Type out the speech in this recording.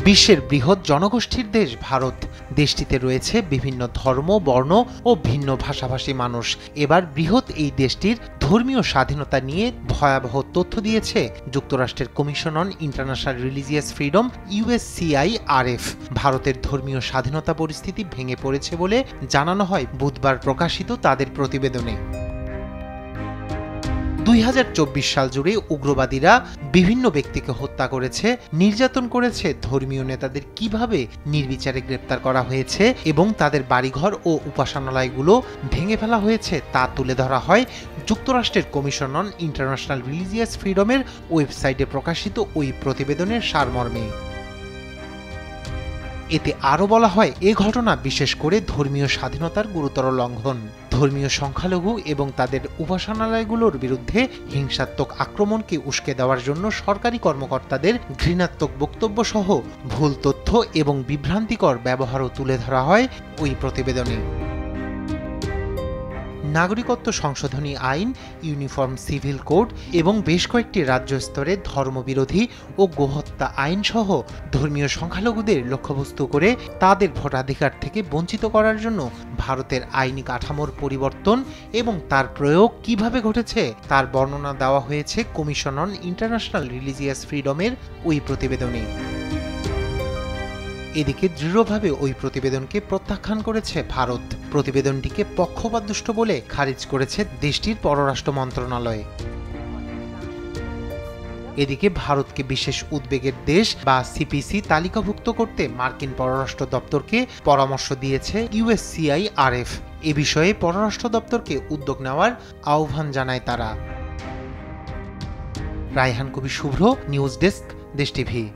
বিশ্বের বৃহৎ জনগোষ্ঠীর দেশ ভারত। দেশটিতে রয়েছে বিভিন্ন ধর্ম, বর্ণ ও ভিন্ন ভাষাভাষী মানুষ। এবার বৃহৎ এই দেশটির ধর্মীয় স্বাধীনতা নিয়ে ভয়াবহ তথ্য দিয়েছে যুক্তরাষ্ট্রের commission on international religious freedom USCIRF। ভারতের ধর্মীয় স্বাধীনতা পরিস্থিতি ভেঙে পড়েছে বলে জানানো হয় বুধবার প্রকাশিত তাদের প্রতিবেদনে। 2024 সাল জুড়ে উগ্রবাদীরা বিভিন্ন ব্যক্তিকে হত্যা করেছে, নির্যাতন করেছে, ধর্মীয় নেতাদের কিভাবে নির্বিচারে গ্রেপ্তার করা হয়েছে এবং তাদের বাড়িঘর ও উপাসনালয়গুলো ভেঙে ফেলা হয়েছে তা তুলে ধরা হয় যুক্তরাষ্ট্রের কমিশন অন ইন্টারন্যাশনাল রিলিজিয়াস ফ্রিডমের ওয়েবসাইটে প্রকাশিত ওই প্রতিবেদনের সারমর্মে। এতে আরও বলা হয়, এ ঘটনা বিশেষ করে ধর্মীয় স্বাধীনতার গুরুতর লঙ্ঘন, ধর্মীয় সংখ্যালঘু এবং তাদের উপাসনালয়গুলোর বিরুদ্ধে হিংসাত্মক আক্রমণকে উস্কে দেওয়ার জন্য সরকারি কর্মকর্তাদের ঘৃণাত্মক বক্তব্য সহ ভুল তথ্য এবং বিভ্রান্তিকর ব্যবহারও তুলে ধরা হয় ওই প্রতিবেদনে। নাগরিকত্ব সংশোধনী আইন, ইউনিফর্ম সিভিল কোড এবং বেশ কয়েকটি রাজ্য স্তরে ধর্মবিরোধী ও গোহত্যা আইন সহ ধর্মীয় সংখ্যালঘুদের লক্ষ্যবস্তু করে তাদের ভোটাধিকার থেকে বঞ্চিত করার জন্য ভারতের আইনি কাঠামোর পরিবর্তন এবং তার প্রয়োগ কিভাবে ঘটেছে তার বর্ণনা দেওয়া হয়েছে কমিশন অন ইন্টারন্যাশনাল রিলিজিয়াস ফ্রিডমের ওই প্রতিবেদনে। এদিকে দৃঢ়ভাবে ওই প্রতিবেদনকে প্রত্যাখ্যান করেছে ভারত। প্রতিবেদনটিকে পক্ষপাতদুষ্ট বলে খারিজ করেছে দেশটির পররাষ্ট্র মন্ত্রণালয়। এদিকে ভারতকে বিশেষ উদ্বেগের দেশ বা CPC তালিকাভুক্ত করতে মার্কিন পররাষ্ট্র দপ্তরকে পরামর্শ দিয়েছে USCIRF। এ বিষয়ে পররাষ্ট্র দপ্তরকে উদ্যোগ নেওয়ার আহ্বান জানায় তারা। রায়হান কবি শুভ্র, নিউজ ডেস্ক, দেশ টিভি।